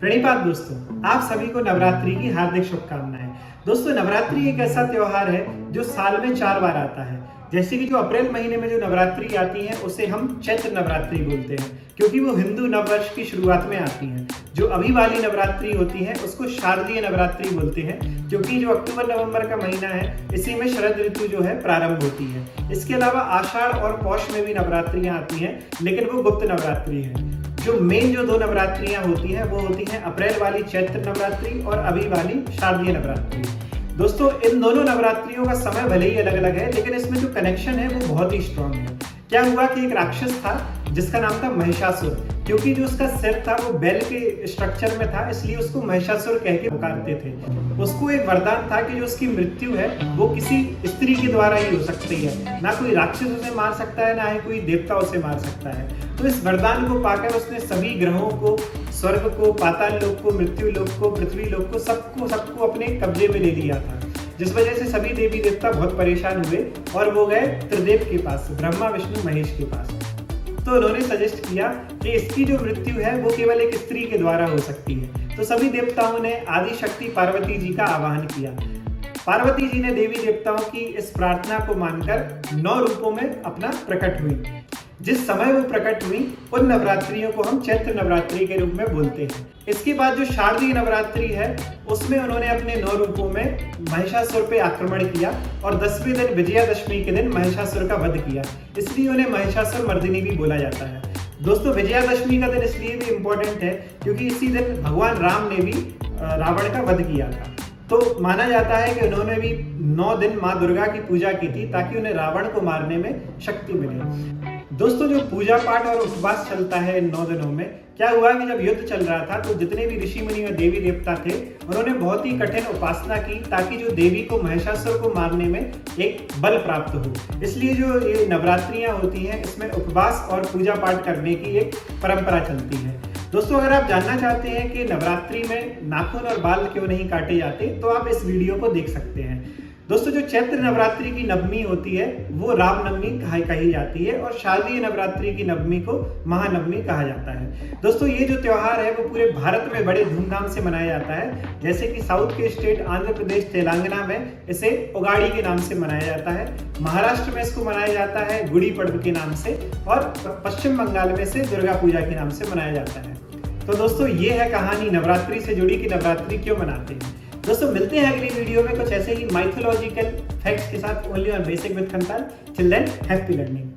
प्रणिपात दोस्तों, आप सभी को नवरात्रि की हार्दिक शुभकामनाएं। दोस्तों, नवरात्रि एक ऐसा त्योहार है जो साल में 4 बार आता है। जैसे कि जो अप्रैल महीने में जो नवरात्रि आती है उसे हम चैत्र नवरात्रि बोलते हैं, क्योंकि वो हिंदू नववर्ष की शुरुआत में आती है। जो अभी वाली नवरात्रि होती है उसको शारदीय नवरात्रि बोलते हैं, क्योंकि जो अक्टूबर नवंबर का महीना है इसी में शरद ऋतु जो है प्रारंभ होती है। इसके अलावा आषाढ़ और पौष में भी नवरात्रियां आती हैं, लेकिन वो गुप्त नवरात्रि है। जो मेन जो 2 नवरात्रियां होती हैं वो होती हैं अप्रैल वाली चैत्र नवरात्रि और अभी वाली शारदीय नवरात्रि। दोस्तों, इन दोनों नवरात्रियों का समय भले ही अलग अलग है, लेकिन इसमें जो कनेक्शन है वो बहुत ही स्ट्रांग है। क्या हुआ कि एक राक्षस था जिसका नाम था महिषासुर। क्योंकि जो उसका सिर था वो बैल के स्ट्रक्चर में था, इसलिए उसको महिषासुर कह के पुकारते थे। उसको एक वरदान था कि जो उसकी मृत्यु है वो किसी स्त्री के द्वारा ही हो सकती है। ना कोई राक्षस उसे मार सकता है, ना ही कोई देवता उसे मार सकता है। तो इस वरदान को पाकर उसने सभी ग्रहों को, स्वर्ग को, पाताल लोक को, मृत्यु लोक को, पृथ्वी लोक को, सबको अपने कब्जे में ले लिया था। जिस वजह से सभी देवी देवता बहुत परेशान हुए और वो गए त्रिदेव के पास, ब्रह्मा विष्णु महेश के पास। तो उन्होंने सजेस्ट किया कि इसकी जो मृत्यु है वो केवल एक स्त्री के द्वारा हो सकती है। तो सभी देवताओं ने आदि शक्ति पार्वती जी का आवाहन किया। पार्वती जी ने देवी देवताओं की इस प्रार्थना को मानकर 9 रूपों में अपना प्रकट हुई। जिस समय वो प्रकट हुई उन नवरात्रियों को हम चैत्र नवरात्रि के रूप में बोलते हैं। इसके बाद जो शारदीय नवरात्रि है उसमें उन्होंने अपने 9 रूपों में महिषासुर पे आक्रमण किया और 10वें दिन विजयादशमी के दिन महिषासुर का वध किया। इसलिए उन्हें महिषासुर मर्दिनी भी बोला जाता है। दोस्तों, विजयादशमी का दिन इसलिए भी इम्पोर्टेंट है क्योंकि इसी दिन भगवान राम ने भी रावण का वध किया था। तो माना जाता है कि उन्होंने भी 9 दिन माँ दुर्गा की पूजा की थी ताकि उन्हें रावण को मारने में शक्ति मिले। दोस्तों, जो पूजा पाठ और उपवास चलता है इन 9 दिनों में, क्या हुआ कि जब युद्ध चल रहा था तो जितने भी ऋषि मुनि और देवी देवता थे उन्होंने बहुत ही कठिन उपासना की ताकि जो देवी को, महिषासुर को मारने में एक बल प्राप्त हो। इसलिए जो ये नवरात्रियां होती हैं इसमें उपवास और पूजा पाठ करने की एक परंपरा चलती है। दोस्तों, अगर आप जानना चाहते हैं कि नवरात्रि में नाखून और बाल क्यों नहीं काटे जाते तो आप इस वीडियो को देख सकते हैं। दोस्तों, जो चैत्र नवरात्रि की नवमी होती है वो रामनवमी कही जाती है और शारदीय नवरात्रि की नवमी को महानवमी कहा जाता है। दोस्तों, ये जो त्योहार है वो पूरे भारत में बड़े धूमधाम से मनाया जाता है। जैसे कि साउथ के स्टेट आंध्र प्रदेश, तेलंगाना में इसे उगाड़ी के नाम से मनाया जाता है। महाराष्ट्र में इसको मनाया जाता है गुड़ी पड़व के नाम से और पश्चिम बंगाल में इसे दुर्गा पूजा के नाम से मनाया जाता है। तो दोस्तों, ये है कहानी नवरात्रि से जुड़ी कि नवरात्रि क्यों मनाते हैं। दोस्तों, मिलते हैं अगली वीडियो में कुछ ऐसे ही माइथोलॉजिकल फैक्ट्स के साथ, ओनली ऑन बेसिक विद खंताल। Till then, happy learning.